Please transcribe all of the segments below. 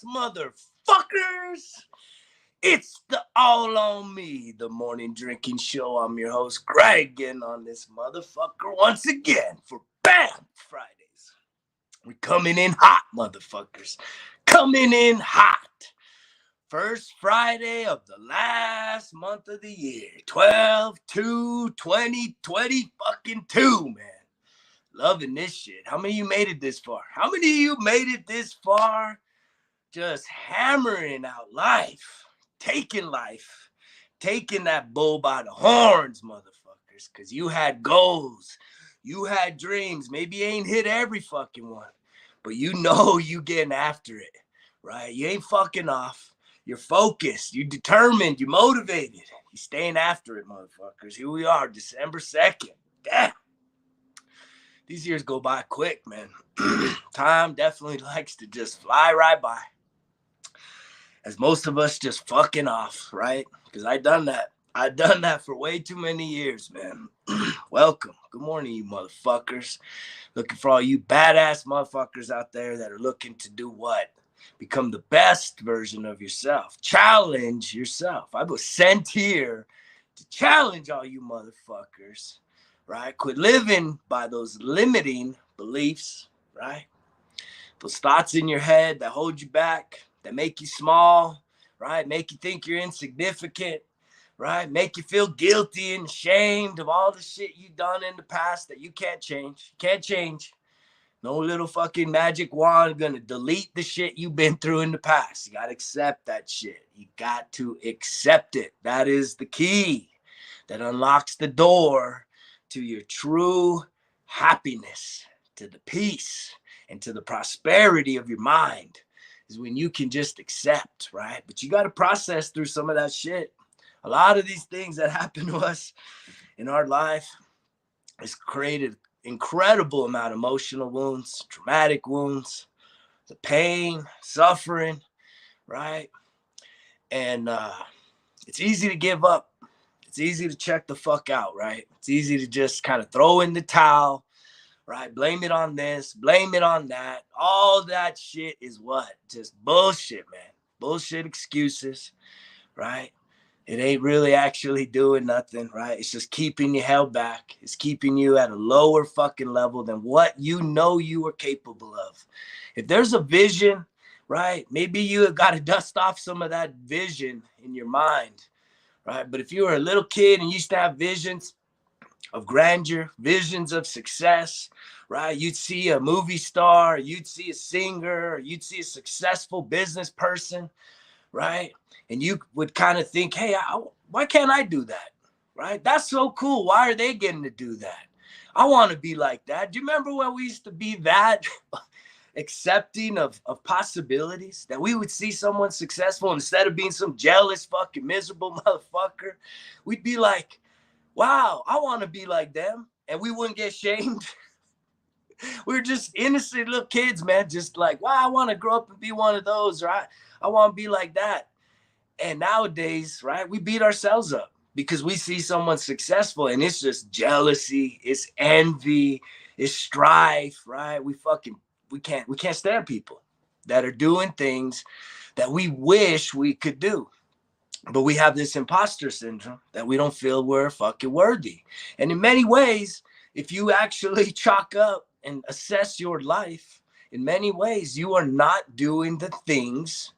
motherfuckers. It's the All on Me, the morning drinking show. I'm your host, Greg, and on this motherfucker once again for BAMF Fridays. We're coming in hot, motherfuckers. Coming in hot. First Friday of the last month of the year. 12/2/2020 fucking 2, man. Loving this shit. How many of you made it this far? How many of you made it this far? Just hammering out life. Taking life. Taking that bull by the horns, motherfuckers. Because you had goals. You had dreams. Maybe you ain't hit every fucking one. But you know you getting after it. Right? You ain't fucking off. You're focused. You're determined. You're motivated. You're staying after it, motherfuckers. Here we are, December 2nd. Damn. These years go by quick, man. Time definitely likes to just fly right by. As most of us just fucking off, right? Because I've done that. I've done that for way too many years, man. Welcome. Good morning, you motherfuckers. Looking for all you badass motherfuckers out there that are looking to do what? Become the best version of yourself. Challenge yourself. I was sent here to challenge all you motherfuckers, right? Quit living by those limiting beliefs, right? Those thoughts in your head that hold you back, that make you small, right? Make you think you're insignificant, right? Make you feel guilty and ashamed of all the shit you've done in the past that you can't change. You can't change. No little fucking magic wand gonna delete the shit you've been through in the past. You gotta accept that shit. You got to accept it. That is the key that unlocks the door to your true happiness, to the peace, and to the prosperity of your mind is when you can just accept, right? But you got to process through some of that shit. A lot of these things that happen to us in our life has created incredible amount of emotional wounds, traumatic wounds, the pain, suffering, right? And it's easy to give up. It's easy to check the fuck out, right? It's easy to just kind of throw in the towel, right? Blame it on this, blame it on that. All that shit is what? Just bullshit, man. Bullshit excuses, right? It ain't really actually doing nothing, right? It's just keeping you held back. It's keeping you at a lower fucking level than what you know you are capable of. If there's a vision, right, maybe you have got to dust off some of that vision in your mind, right? But if you were a little kid and you used to have visions of grandeur, visions of success, right? You'd see a movie star, you'd see a singer, you'd see a successful business person, right? And you would kind of think, hey, why can't I do that, right? That's so cool. Why are they getting to do that? I want to be like that. Do you remember when we used to be that accepting of possibilities, that we would see someone successful instead of being some jealous fucking miserable motherfucker? We'd be like, wow, I want to be like them. And we wouldn't get shamed. We were just innocent little kids, man. Just like, wow, I want to grow up and be one of those, right? I want to be like that. And nowadays, right, we beat ourselves up because we see someone successful and it's just jealousy, it's envy, it's strife, right? We can't stand people that are doing things that we wish we could do. But we have this imposter syndrome that we don't feel we're fucking worthy. And in many ways, if you actually chalk up and assess your life, in many ways, you are not doing the things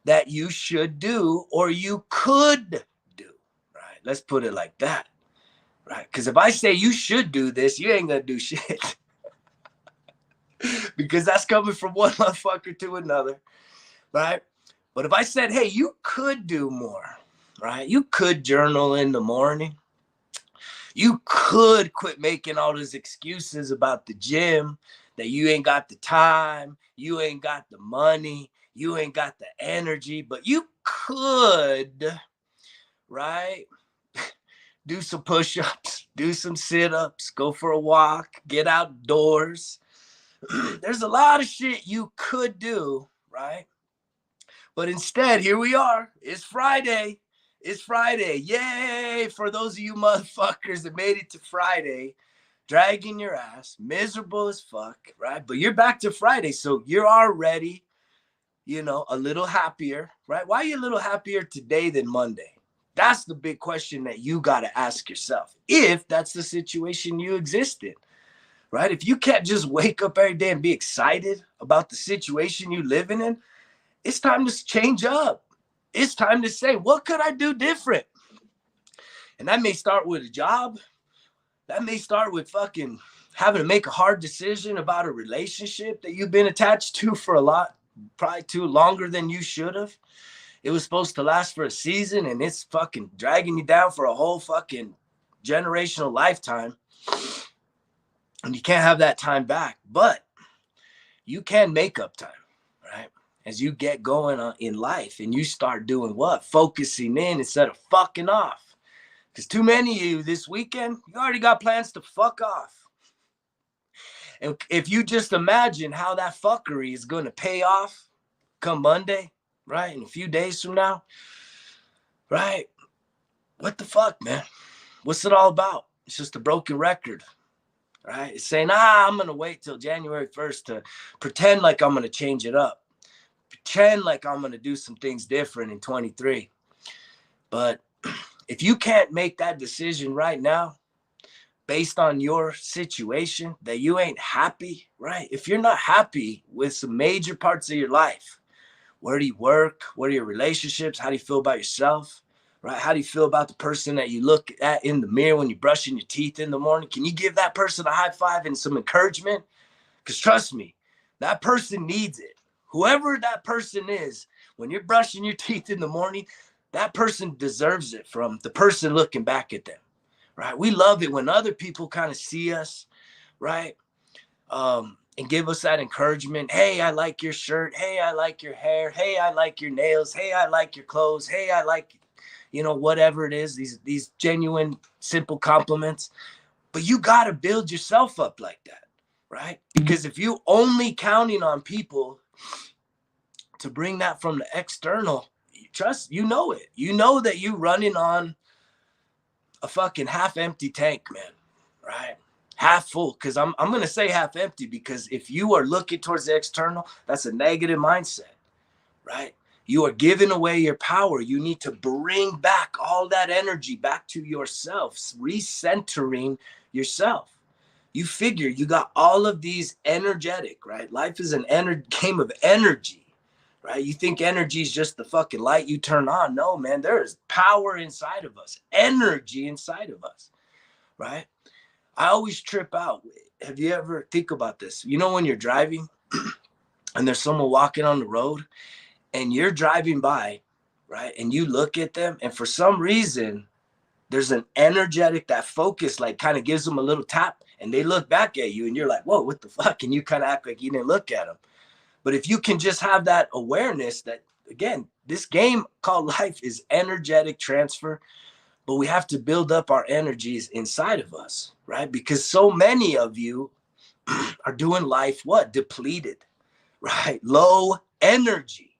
that you should do or you could do, right? Let's put it like that, right? Because if I say you should do this, you ain't gonna do shit. Because that's coming from one motherfucker to another, right? But if I said, hey, you could do more, right? You could journal in the morning. You could quit making all those excuses about the gym, that you ain't got the time, you ain't got the money, you ain't got the energy, but you could, right? Do some push-ups, do some sit-ups, go for a walk, get outdoors. There's a lot of shit you could do, right? But instead, here we are. It's Friday. It's Friday. Yay for those of you motherfuckers that made it to Friday, dragging your ass, miserable as fuck, right? But you're back to Friday, so you're already a little happier, right? Why are you a little happier today than Monday? That's the big question that you got to ask yourself, if that's the situation you exist in, right? If you can't just wake up every day and be excited about the situation you living in, it's time to change up. It's time to say, what could I do different? And that may start with a job. That may start with fucking having to make a hard decision about a relationship that you've been attached to for probably too longer than you should have. It was supposed to last for a season and it's fucking dragging you down for a whole fucking generational lifetime. And you can't have that time back, but you can make up time, right? As you get going in life and you start doing what? Focusing in instead of fucking off. Because too many of you this weekend, you already got plans to fuck off. And if you just imagine how that fuckery is going to pay off come Monday, right? In a few days from now, right? What the fuck, man? What's it all about? It's just a broken record, right? It's saying, I'm going to wait till January 1st to pretend like I'm going to change it up. Pretend like I'm going to do some things different in 23. But if you can't make that decision right now, based on your situation, that you ain't happy, right? If you're not happy with some major parts of your life, where do you work? What are your relationships? How do you feel about yourself, right? How do you feel about the person that you look at in the mirror when you're brushing your teeth in the morning? Can you give that person a high five and some encouragement? Because trust me, that person needs it. Whoever that person is, when you're brushing your teeth in the morning, that person deserves it from the person looking back at them. Right? We love it when other people kind of see us, right? And give us that encouragement. Hey, I like your shirt. Hey, I like your hair. Hey, I like your nails. Hey, I like your clothes. Hey, I like, whatever it is, these genuine, simple compliments. But you got to build yourself up like that, right? Because if you only counting on people to bring that from the external, trust, it. You know that you running on a fucking half empty tank, man, right? Half full, because I'm going to say half empty, because if you are looking towards the external, that's a negative mindset, right? You are giving away your power. You need to bring back all that energy back to yourself, recentering yourself. You figure you got all of these energetic, right? Life is an game of energy. Right? You think energy is just the fucking light you turn on. No, man, there is power inside of us, energy inside of us, right? I always trip out. Have you ever think about this? When you're driving and there's someone walking on the road and you're driving by, right? And you look at them and for some reason, there's an energetic, that focus, like kind of gives them a little tap and they look back at you and you're like, whoa, what the fuck? And you kind of act like you didn't look at them. But if you can just have that awareness that, again, this game called life is energetic transfer, but we have to build up our energies inside of us, right? Because so many of you are doing life, depleted, right? Low energy,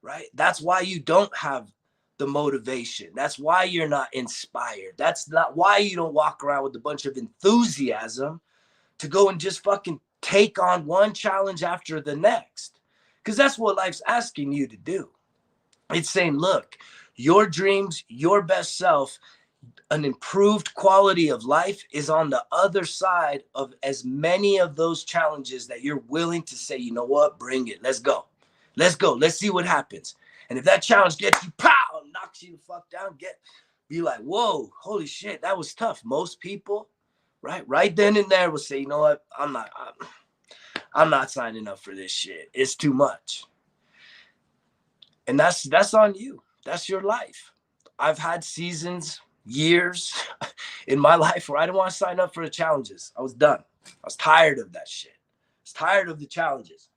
right? That's why you don't have the motivation. That's why you're not inspired. That's not why you don't walk around with a bunch of enthusiasm to go and just fucking take on one challenge after the next, because that's what life's asking you to do. It's saying, look, your dreams, your best self, an improved quality of life is on the other side of as many of those challenges that you're willing to say, you know what, bring it. Let's go. Let's see what happens. And if that challenge gets you, pow, knocks you the fuck down, be like, whoa, holy shit, that was tough. Most people, right then and there will say, you know what, I'm not signing up for this shit. It's too much. And that's on you. That's your life. I've had seasons, years in my life where I didn't want to sign up for the challenges. I was done. I was tired of that shit. I was tired of the challenges.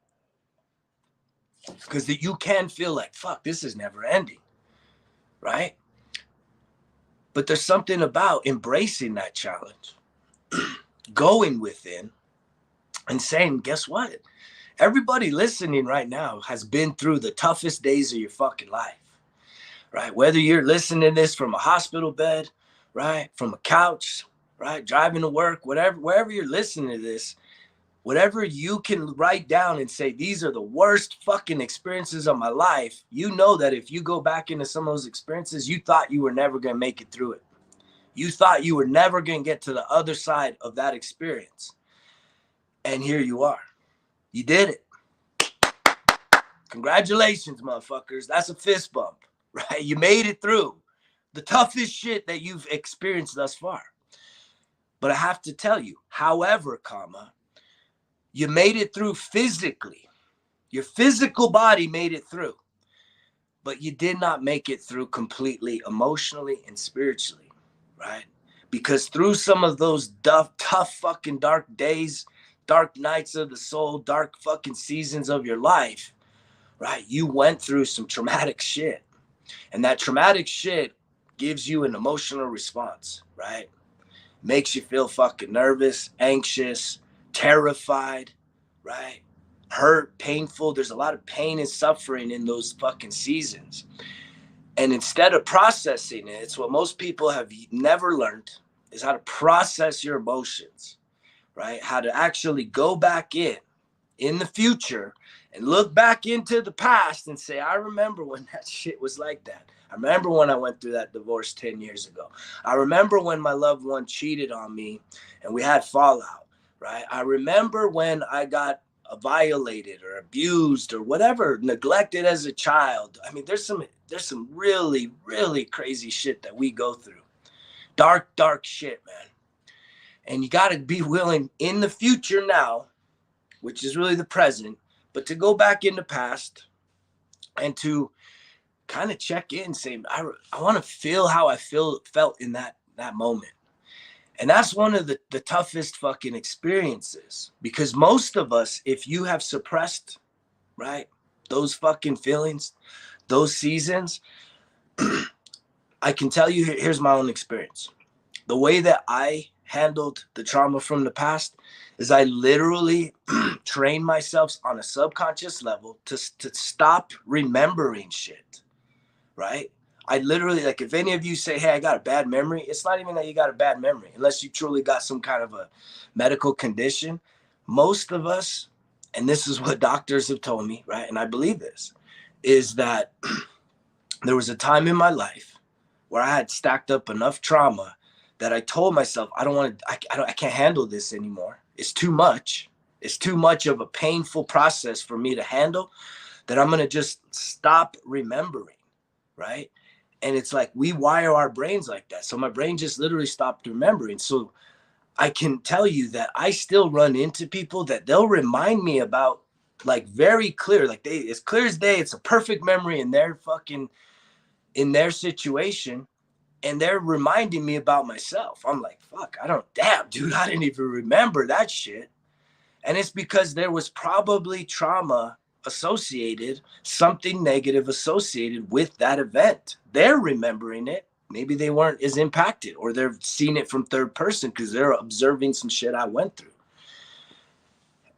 Because you can feel like, fuck, this is never ending, right? But there's something about embracing that challenge, going within and saying, guess what? Everybody listening right now has been through the toughest days of your fucking life, right? Whether you're listening to this from a hospital bed, right? From a couch, right? Driving to work, whatever, wherever you're listening to this, whatever you can write down and say, these are the worst fucking experiences of my life, you know that if you go back into some of those experiences, you thought you were never going to make it through it. You thought you were never going to get to the other side of that experience. And here you are. You did it. Congratulations, motherfuckers. That's a fist bump, right? You made it through the toughest shit that you've experienced thus far. But I have to tell you, however, you made it through physically. Your physical body made it through. But you did not make it through completely emotionally and spiritually, right? Because through some of those tough fucking dark days, dark nights of the soul, dark fucking seasons of your life, right? You went through some traumatic shit. And that traumatic shit gives you an emotional response, right? Makes you feel fucking nervous, anxious, terrified, right? Hurt, painful. There's a lot of pain and suffering in those fucking seasons. And instead of processing it, it's what most people have never learned, is how to process your emotions, right? How to actually go back in the future and look back into the past and say, I remember when that shit was like that. I remember when I went through that divorce 10 years ago. I remember when my loved one cheated on me and we had fallout, right? I remember when I got violated or abused or whatever, neglected as a child. I mean, there's some really, really crazy shit that we go through. Dark, dark shit, man. And you got to be willing in the future now, which is really the present, but to go back in the past and to kind of check in, say, I want to feel how I felt in that moment. And that's one of the toughest fucking experiences, because most of us, if you have suppressed, right, those fucking feelings, those seasons, I can tell you, here's my own experience. The way that I handled the trauma from the past is I literally trained myself on a subconscious level to stop remembering shit, right? I literally, like, if any of you say, hey, I got a bad memory, it's not even that you got a bad memory, unless you truly got some kind of a medical condition. Most of us, and this is what doctors have told me, right, and I believe this, is that there was a time in my life where I had stacked up enough trauma that I told myself, I can't handle this anymore. It's too much. It's too much of a painful process for me to handle, that I'm going to just stop remembering, right? And it's like we wire our brains like that. So my brain just literally stopped remembering. So I can tell you that I still run into people that they'll remind me about, like, very clear, like it's clear as day. It's a perfect memory in their situation. And they're reminding me about myself. I'm like, fuck, damn, dude, I didn't even remember that shit. And it's because there was probably trauma associated, something negative associated with that event. They're remembering it. Maybe they weren't as impacted, or they're seeing it from third person because they're observing some shit I went through.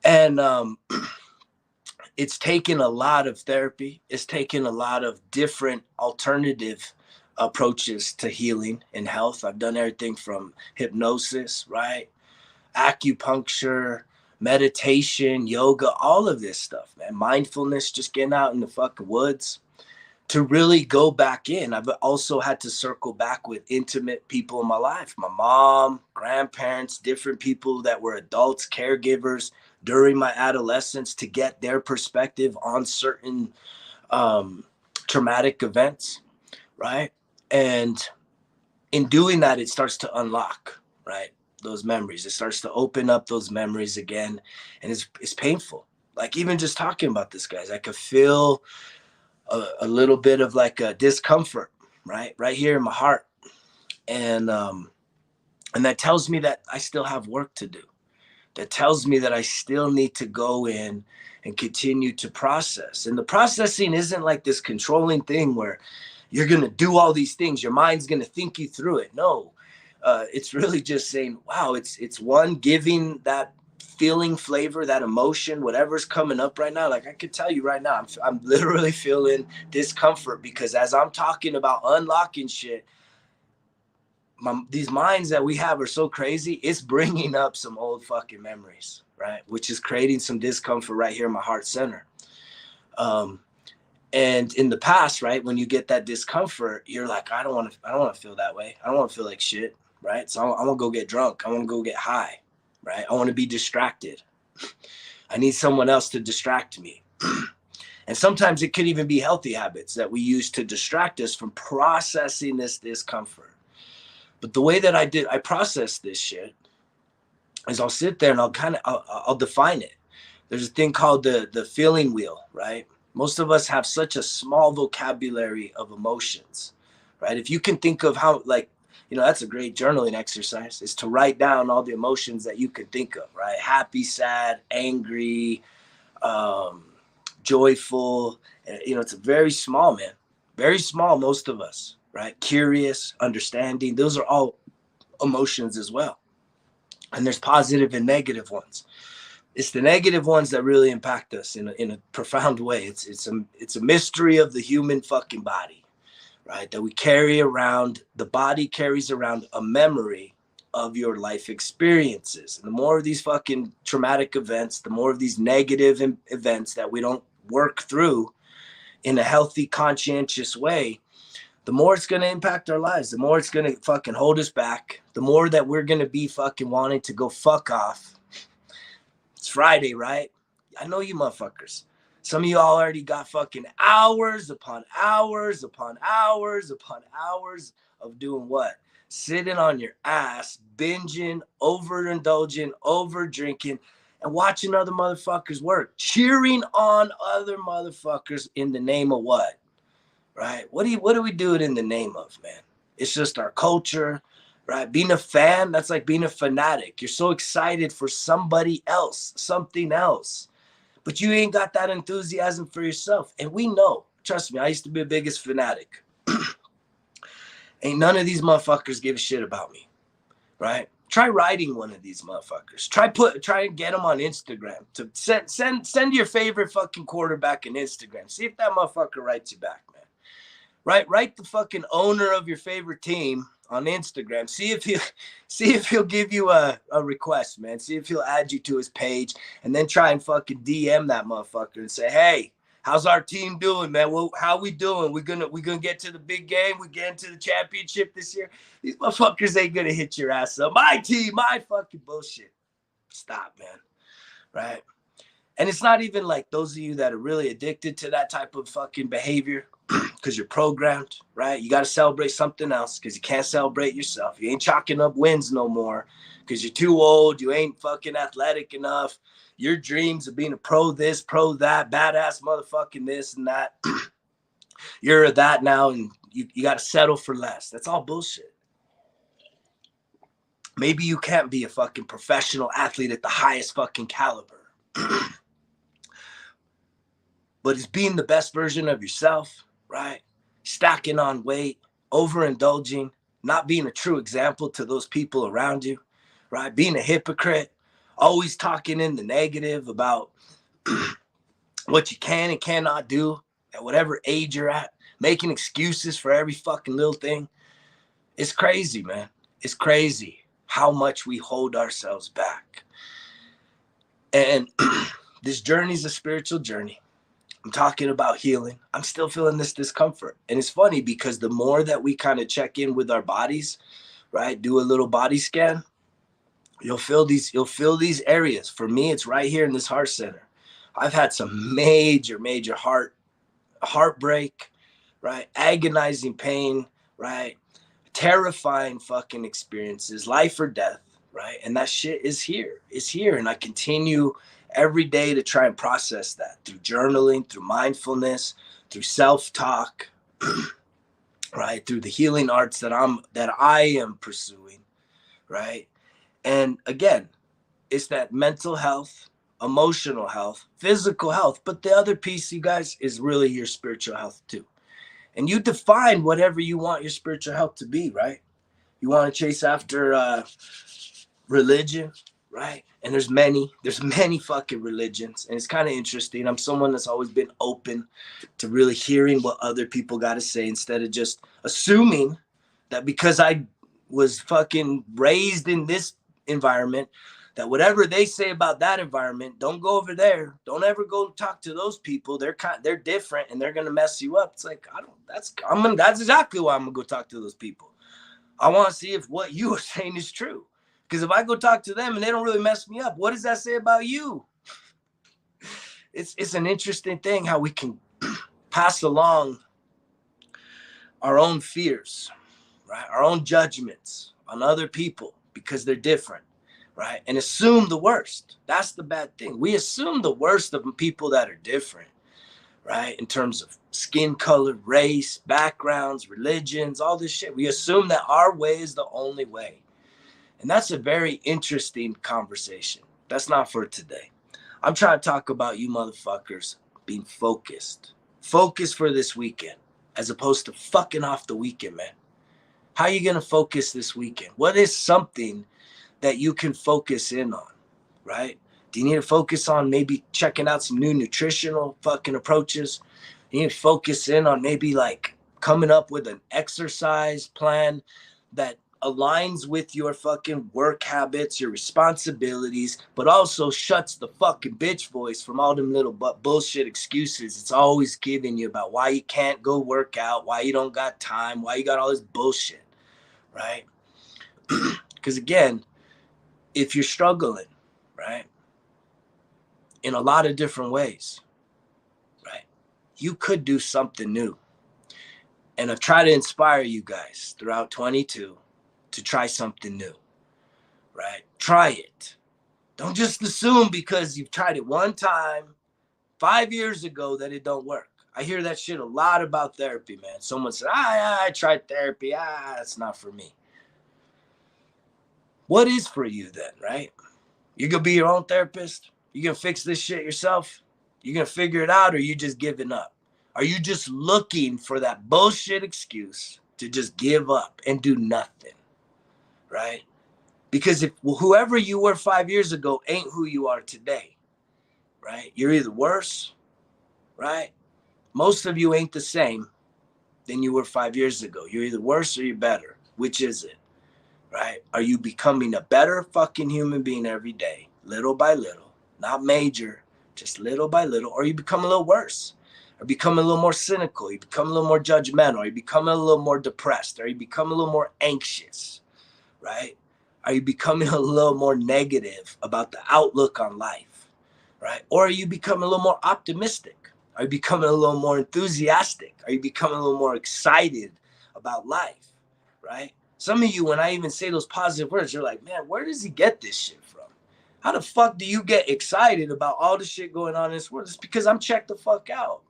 And it's taken a lot of therapy. It's taken a lot of different alternative approaches to healing and health. I've done everything from hypnosis, right? Acupuncture, meditation, yoga, all of this stuff, man. Mindfulness, just getting out in the fucking woods to really go back in. I've also had to circle back with intimate people in my life, my mom, grandparents, different people that were adults, caregivers during my adolescence, to get their perspective on certain traumatic events, right? And in doing that, it starts to unlock, right, those memories. It starts to open up those memories again. And it's painful. Like, even just talking about this, guys, I could feel a little bit of like a discomfort, right here in my heart. And that tells me that I still have work to do. That tells me that I still need to go in and continue to process. And the processing isn't like this controlling thing where you're going to do all these things. Your mind's going to think you through it. No, it's really just saying, wow, it's one, giving that feeling, flavor, that emotion, whatever's coming up right now. Like, I could tell you right now, I'm literally feeling discomfort, because as I'm talking about unlocking shit, these minds that we have are so crazy. It's bringing up some old fucking memories, right? Which is creating some discomfort right here in my heart center. And in the past, right, when you get that discomfort, you're like, I don't want to feel that way. I don't want to feel like shit, right? So I want to go get drunk. I want to go get high, right? I want to be distracted. I need someone else to distract me. And sometimes it could even be healthy habits that we use to distract us from processing this discomfort. But the way that I process this shit is I'll sit there and I'll define it. There's a thing called the feeling wheel, right? Most of us have such a small vocabulary of emotions, right? If you can think of how, like, that's a great journaling exercise, is to write down all the emotions that you can think of, right? Happy, sad, angry, joyful. It's a very small, man. Very small, most of us, right? Curious, understanding. Those are all emotions as well. And there's positive and negative ones. It's the negative ones that really impact us in a profound way. It's a mystery of the human fucking body, right? That we carry around. The body carries around a memory of your life experiences. And the more of these fucking traumatic events, the more of these negative events that we don't work through in a healthy, conscientious way, the more it's going to impact our lives, the more it's going to fucking hold us back, the more that we're going to be fucking wanting to go fuck off. It's Friday, right? I know you motherfuckers. Some of you all already got fucking hours upon hours upon hours upon hours of doing what? Sitting on your ass, binging, overindulging, over drinking, and watching other motherfuckers work, cheering on other motherfuckers in the name of what? Right? What do we do it in the name of, man? It's just our culture, right? Being a fan, that's like being a fanatic. You're so excited for somebody else, something else, but you ain't got that enthusiasm for yourself. And we know, trust me, I used to be the biggest fanatic. Ain't none of these motherfuckers give a shit about me, right? Try writing one of these motherfuckers. Try and get them on Instagram. To send your favorite fucking quarterback an Instagram. See if that motherfucker writes you back, man. Write the fucking owner of your favorite team on Instagram. See if he'll give you a request, man. See if he'll add you to his page, and then try and fucking DM that motherfucker and say, hey, how's our team doing, man? Well, how we doing? We gonna get to the big game? We get into the championship this year? These motherfuckers ain't gonna hit your ass up. My team, my fucking bullshit. Stop, man. Right? And it's not even like those of you that are really addicted to that type of fucking behavior because you're programmed, right? You got to celebrate something else because you can't celebrate yourself. You ain't chalking up wins no more because you're too old. You ain't fucking athletic enough. Your dreams of being a pro this, pro that, badass motherfucking this and that. You're that now, and you got to settle for less. That's all bullshit. Maybe you can't be a fucking professional athlete at the highest fucking caliber. But it's being the best version of yourself, right? Stacking on weight, overindulging, not being a true example to those people around you, right? Being a hypocrite, always talking in the negative about what you can and cannot do at whatever age you're at, making excuses for every fucking little thing. It's crazy, man. It's crazy how much we hold ourselves back. And this journey is a spiritual journey. I'm talking about healing. I'm still feeling this discomfort. And it's funny because the more that we kind of check in with our bodies, right? Do a little body scan, you'll feel these areas. For me, it's right here in this heart center. I've had some major heartbreak, right? Agonizing pain, right? Terrifying fucking experiences, life or death, right? And that shit is here. It's here. And I continue every day to try and process that through journaling, through mindfulness, through self-talk, right? Through the healing arts that I am pursuing, right? And again, it's that mental health, emotional health, physical health. But the other piece, you guys, is really your spiritual health too. And you define whatever you want your spiritual health to be, right? You want to chase after religion, right? And there's many fucking religions. And it's kind of interesting. I'm someone that's always been open to really hearing what other people got to say instead of just assuming that because I was fucking raised in this environment, that whatever they say about that environment, don't go over there. Don't ever go talk to those people. They're different and they're gonna mess you up. It's like, that's exactly why I'm gonna go talk to those people. I want to see if what you are saying is true. Because if I go talk to them and they don't really mess me up, what does that say about you? It's an interesting thing how we can pass along our own fears, right? Our own judgments on other people because they're different, right? And assume the worst. That's the bad thing. We assume the worst of people that are different, right? In terms of skin color, race, backgrounds, religions, all this shit. We assume that our way is the only way. And that's a very interesting conversation. That's not for today. I'm trying to talk about you motherfuckers being focused. Focus for this weekend as opposed to fucking off the weekend, man. How are you going to focus this weekend? What is something that you can focus in on, right? Do you need to focus on maybe checking out some new nutritional fucking approaches? You need to focus in on maybe like coming up with an exercise plan that aligns with your fucking work habits, your responsibilities, but also shuts the fucking bitch voice from all them little bullshit excuses it's always giving you about why you can't go work out, why you don't got time, why you got all this bullshit, right? Because again, if you're struggling, right, in a lot of different ways, right, you could do something new. And I've tried to inspire you guys throughout 22 to try something new, right? Try it. Don't just assume because you've tried it one time 5 years ago that it don't work. I hear that shit a lot about therapy, man. Someone said, I tried therapy. It's not for me. What is for you then, right? You're going to be your own therapist? You going to fix this shit yourself? You going to figure it out, or are you just giving up? Are you just looking for that bullshit excuse to just give up and do nothing, right? Because if whoever you were 5 years ago ain't who you are today, right? You're either worse, right? Most of you ain't the same than you were 5 years ago. You're either worse or you're better. Which is it, right? Are you becoming a better fucking human being every day, little by little, not major, just little by little, or you become a little worse? Or become a little more cynical, you become a little more judgmental, or you become a little more depressed, or you become a little more anxious, right? Are you becoming a little more negative about the outlook on life, right? Or are you becoming a little more optimistic? Are you becoming a little more enthusiastic? Are you becoming a little more excited about life, right? Some of you, when I even say those positive words, you're like, man, where does he get this shit from? How the fuck do you get excited about all the shit going on in this world? It's because I'm checked the fuck out.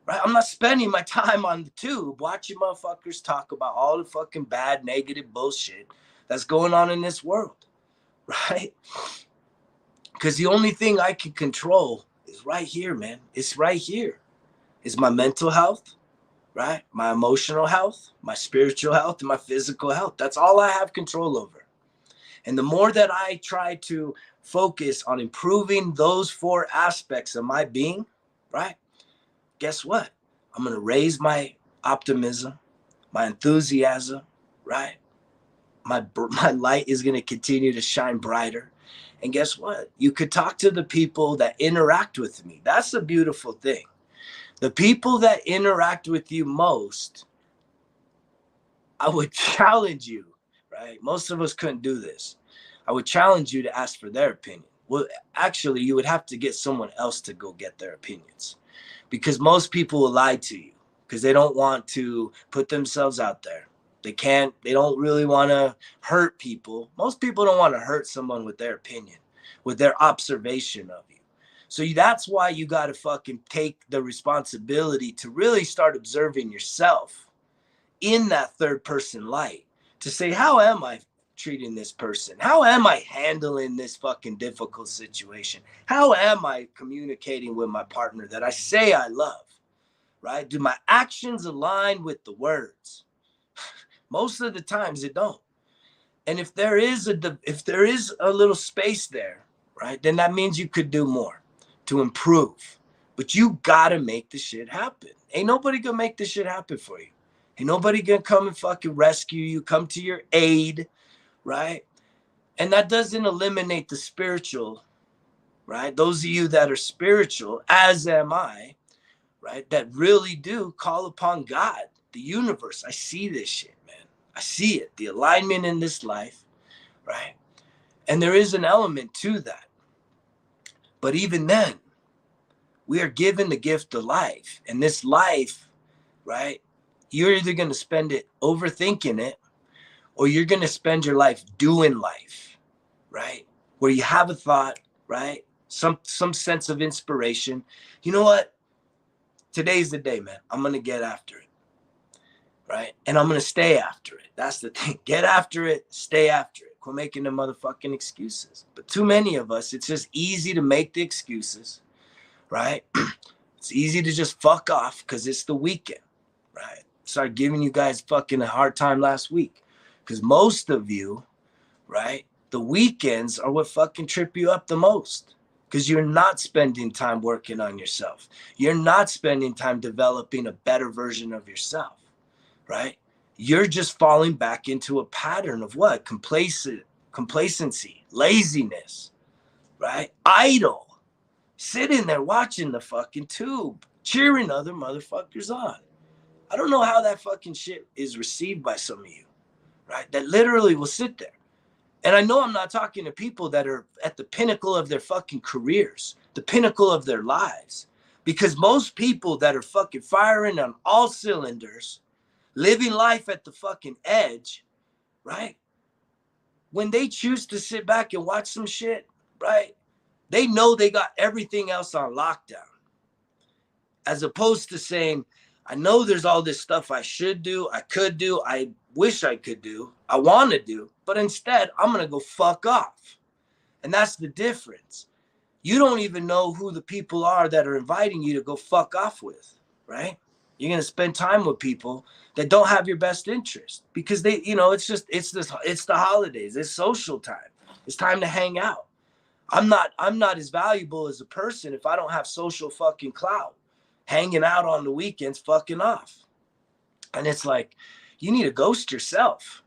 Right? I'm not spending my time on the tube watching motherfuckers talk about all the fucking bad, negative bullshit that's going on in this world, right? Because the only thing I can control is right here, man. It's right here. It's my mental health, right? My emotional health, my spiritual health, and my physical health. That's all I have control over. And the more that I try to focus on improving those 4 aspects of my being, right? Guess what? I'm going to raise my optimism, my enthusiasm, right? My light is going to continue to shine brighter. And guess what? You could talk to the people that interact with me. That's the beautiful thing. The people that interact with you most, I would challenge you, right? Most of us couldn't do this. I would challenge you to ask for their opinion. Well, actually, you would have to get someone else to go get their opinions. Because most people will lie to you because they don't want to put themselves out there. They don't really want to hurt people. Most people don't want to hurt someone with their opinion, with their observation of you. So that's why you got to fucking take the responsibility to really start observing yourself in that third person light to say, how am I treating this person? How am I handling this fucking difficult situation? How am I communicating with my partner that I say I love, right? Do my actions align with the words? Most of the times it don't. And if there is a little space there, right, then that means you could do more to improve. But you gotta make the shit happen. Ain't nobody gonna make this shit happen for you. Ain't nobody gonna come and fucking rescue you, come to your aid, right? And that doesn't eliminate the spiritual, right? Those of you that are spiritual, as am I, right? That really do call upon God, the universe. I see this shit, man. I see it, the alignment in this life, right? And there is an element to that. But even then, we are given the gift of life. And this life, right? You're either going to spend it overthinking it, or you're going to spend your life doing life, right? Where you have a thought, right? Some sense of inspiration. You know what? Today's the day, man. I'm going to get after it, right? And I'm going to stay after it. That's the thing. Get after it, stay after it. Quit making the motherfucking excuses. But too many of us, it's just easy to make the excuses, right? It's easy to just fuck off because it's the weekend, right? Started giving you guys fucking a hard time last week because most of you, right, the weekends are what fucking trip you up the most because you're not spending time working on yourself. You're not spending time developing a better version of yourself, right? You're just falling back into a pattern of what? Complacency, laziness, right? Idle. Sitting there watching the fucking tube, cheering other motherfuckers on. I don't know how that fucking shit is received by some of you, right? That literally will sit there. And I know I'm not talking to people that are at the pinnacle of their fucking careers, the pinnacle of their lives. Because most people that are fucking firing on all cylinders, living life at the fucking edge, right? When they choose to sit back and watch some shit, right? They know they got everything else on lockdown. As opposed to saying, I know there's all this stuff I should do, I could do, I wish I could do, I want to do, but instead I'm going to go fuck off. And that's the difference. You don't even know who the people are that are inviting you to go fuck off with, right? You're going to spend time with people that don't have your best interest because they, you know, it's the holidays, it's social time. It's time to hang out. I'm not as valuable as a person if I don't have social fucking clout, hanging out on the weekends, fucking off. And it's like, you need to ghost yourself,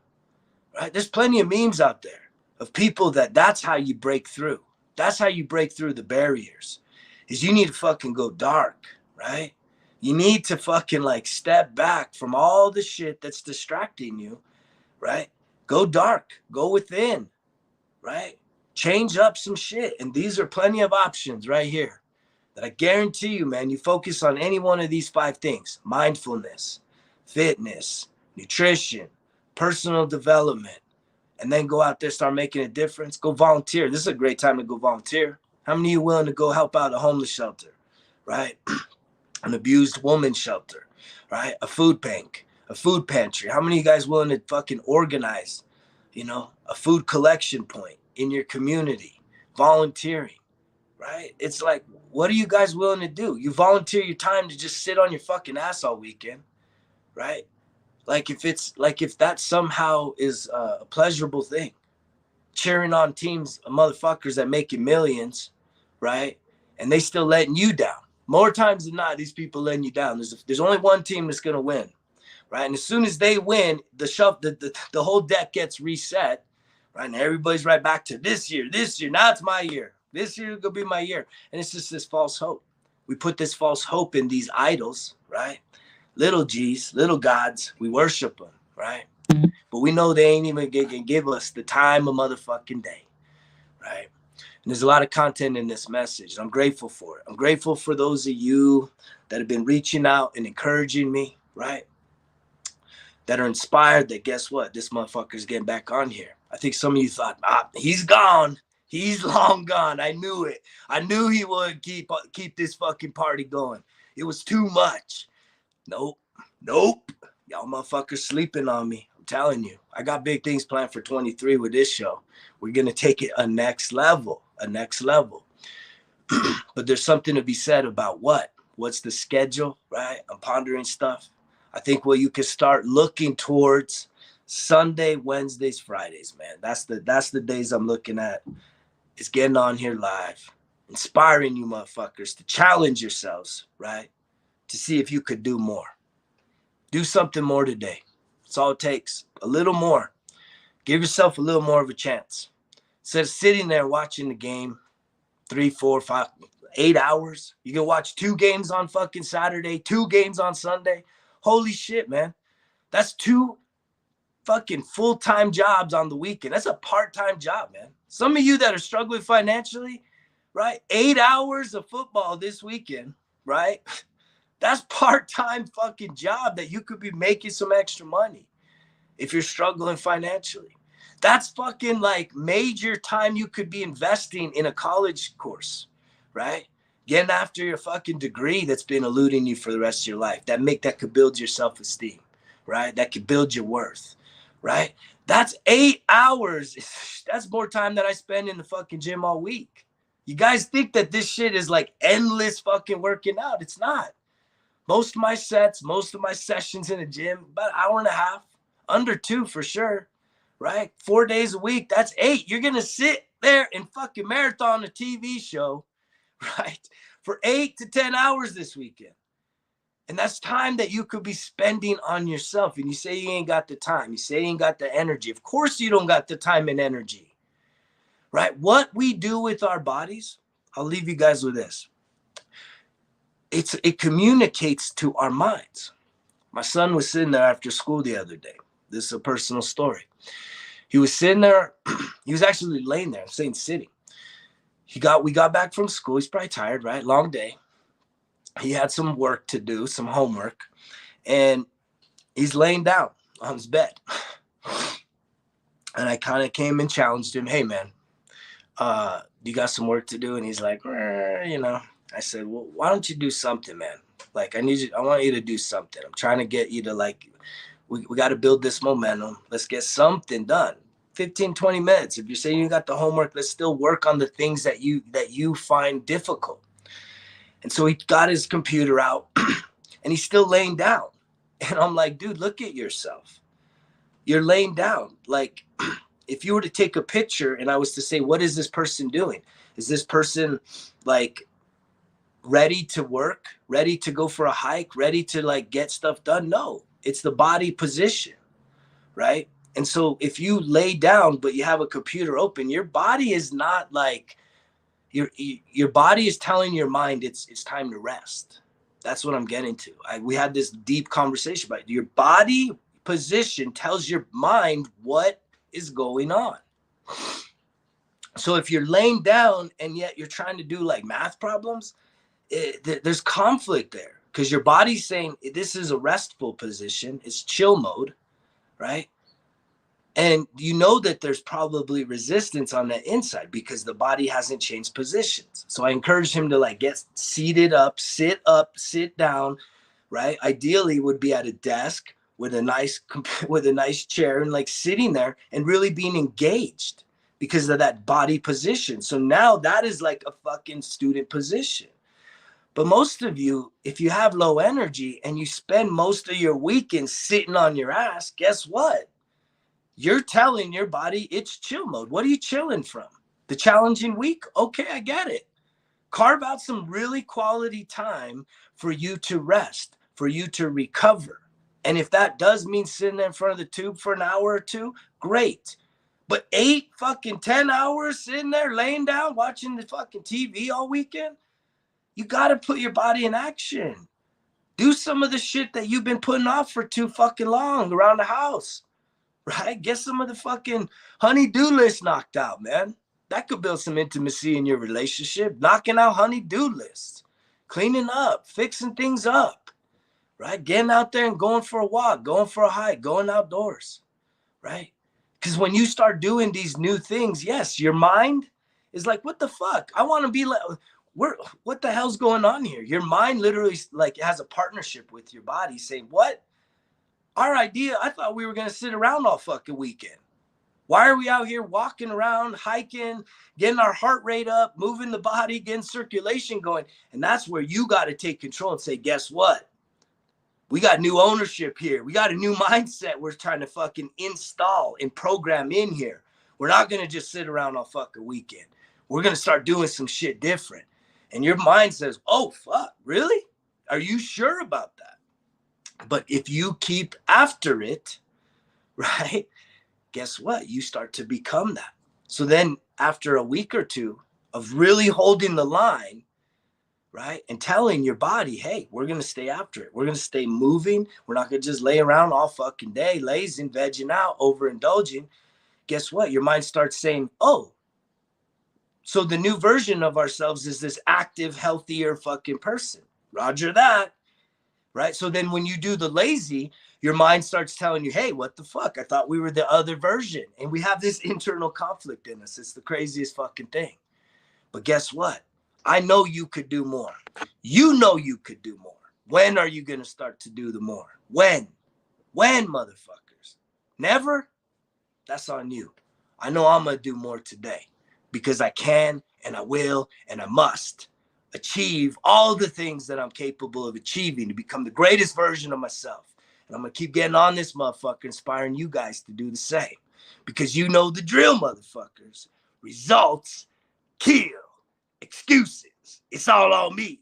right? There's plenty of memes out there of people that's how you break through. That's how you break through the barriers, is you need to fucking go dark, right? You need to fucking like step back from all the shit that's distracting you, right? Go dark, go within, right? Change up some shit. And these are plenty of options right here that I guarantee you, man, you focus on any one of these 5 things: mindfulness, fitness, nutrition, personal development, and then go out there, start making a difference. Go volunteer. This is a great time to go volunteer. How many of you willing to go help out a homeless shelter, right? An abused woman shelter, right? A food bank, a food pantry. How many of you guys willing to fucking organize, you know, a food collection point in your community, volunteering, right? It's like, what are you guys willing to do? You volunteer your time to just sit on your fucking ass all weekend, right? Like if that somehow is a pleasurable thing, cheering on teams of motherfuckers that making millions, right? And they still letting you down. More times than not, these people letting you down. There's only one team that's gonna win, right? And as soon as they win, the whole deck gets reset, right? And everybody's right back to this year. Now it's my year. This year is gonna be my year. And it's just this false hope. We put this false hope in these idols, right? Little G's, little gods. We worship them, right? But we know they ain't even gonna give us the time of motherfucking day, right? And there's a lot of content in this message. I'm grateful for it. I'm grateful for those of you that have been reaching out and encouraging me, right? That are inspired that guess what? This motherfucker's getting back on here. I think some of you thought, he's gone. He's long gone. I knew it. I knew he would keep this fucking party going. It was too much. Nope. Y'all motherfuckers sleeping on me. I'm telling you. I got big things planned for 23 with this show. We're going to take it a next level. But there's something to be said about what's the schedule, right? I'm pondering stuff. I think you can start looking towards Sunday, Wednesdays, Fridays, man. That's the days I'm looking at. It's getting on here live, inspiring you motherfuckers to challenge yourselves, right? To see if you could do more. Do something more today. That's all it takes. A little more. Give yourself a little more of a chance. Instead of sitting there watching the game 3, 4, 5, 8 hours, you can watch 2 games on fucking Saturday, 2 games on Sunday. Holy shit, man. That's 2 fucking full-time jobs on the weekend. That's a part-time job, man. Some of you that are struggling financially, right? 8 hours of football this weekend, right? That's part-time fucking job that you could be making some extra money if you're struggling financially. That's fucking like major time you could be investing in a college course, right? Getting after your fucking degree that's been eluding you for the rest of your life. That could build your self-esteem, right? That could build your worth, right? That's 8 hours. That's more time than I spend in the fucking gym all week. You guys think that this shit is like endless fucking working out. It's not. Most of my sets, most of my sessions in the gym, about an hour and a half, under 2 for sure, right? 4 days a week, that's 8. You're going to sit there and fucking marathon a TV show, right? For 8 to 10 hours this weekend. And that's time that you could be spending on yourself. And you say you ain't got the time. You say you ain't got the energy. Of course you don't got the time and energy, right? What we do with our bodies, I'll leave you guys with this. It communicates to our minds. My son was sitting there after school the other day. This is a personal story. He was sitting there. He was actually laying there. I'm saying sitting. We got back from school. He's probably tired, right? Long day. He had some work to do, some homework, and he's laying down on his bed. And I kind of came and challenged him. Hey, man, you got some work to do? And he's like, you know. I said, well, why don't you do something, man? Like, I want you to do something. I'm trying to get you to, like, we got to build this momentum. Let's get something done. 15, 20 minutes. If you're saying you got the homework, let's still work on the things that you find difficult. And so he got his computer out and he's still laying down. And I'm like, dude, look at yourself. You're laying down. Like, if you were to take a picture and I was to say, what is this person doing? Is this person like ready to work, ready to go for a hike, ready to like get stuff done? No, it's the body position, right? And so if you lay down, but you have a computer open, your body is not like, your body is telling your mind it's time to rest. That's what I'm getting to. We had this deep conversation about it. Your body position tells your mind what is going on. So if you're laying down and yet you're trying to do like math problems, there's conflict there because your body's saying this is a restful position. It's chill mode, right? And you know that there's probably resistance on the inside because the body hasn't changed positions. So I encourage him to like get seated up, sit down, right? Ideally would be at a desk with a nice chair and like sitting there and really being engaged because of that body position. So now that is like a fucking student position. But most of you, if you have low energy and you spend most of your weekend sitting on your ass, guess what? You're telling your body it's chill mode. What are you chilling from? The challenging week? Okay, I get it. Carve out some really quality time for you to rest, for you to recover. And if that does mean sitting in front of the tube for an hour or two, great. But 8 fucking 10 hours sitting there laying down watching the fucking TV all weekend, you got to put your body in action. Do some of the shit that you've been putting off for too fucking long around the house, right? Get some of the fucking honey-do list knocked out, man. That could build some intimacy in your relationship. Knocking out honey-do lists, cleaning up, fixing things up, right? Getting out there and going for a walk, going for a hike, going outdoors, right? Because when you start doing these new things, yes, your mind is like, what the fuck? I want to be like... what the hell's going on here? Your mind literally like has a partnership with your body saying, what? Our idea, I thought we were going to sit around all fucking weekend. Why are we out here walking around, hiking, getting our heart rate up, moving the body, getting circulation going? And that's where you got to take control and say, guess what? We got new ownership here. We got a new mindset we're trying to fucking install and program in here. We're not going to just sit around all fucking weekend. We're going to start doing some shit different. And your mind says, oh, fuck, really? Are you sure about that? But if you keep after it, right, guess what? You start to become that. So then after a week or two of really holding the line, right, and telling your body, hey, we're going to stay after it. We're going to stay moving. We're not going to just lay around all fucking day, lazing, vegging out, overindulging. Guess what? Your mind starts saying, oh, so the new version of ourselves is this active, healthier fucking person. Roger that. Right? So then when you do the lazy, your mind starts telling you, hey, what the fuck? I thought we were the other version. And we have this internal conflict in us. It's the craziest fucking thing. But guess what? I know you could do more. You know you could do more. When are you going to start to do the more? When? When, motherfuckers? Never? That's on you. I know I'm going to do more today because I can and I will and I must achieve all the things that I'm capable of achieving to become the greatest version of myself. And I'm going to keep getting on this motherfucker, inspiring you guys to do the same. Because you know the drill, motherfuckers. Results kill excuses. It's all on me.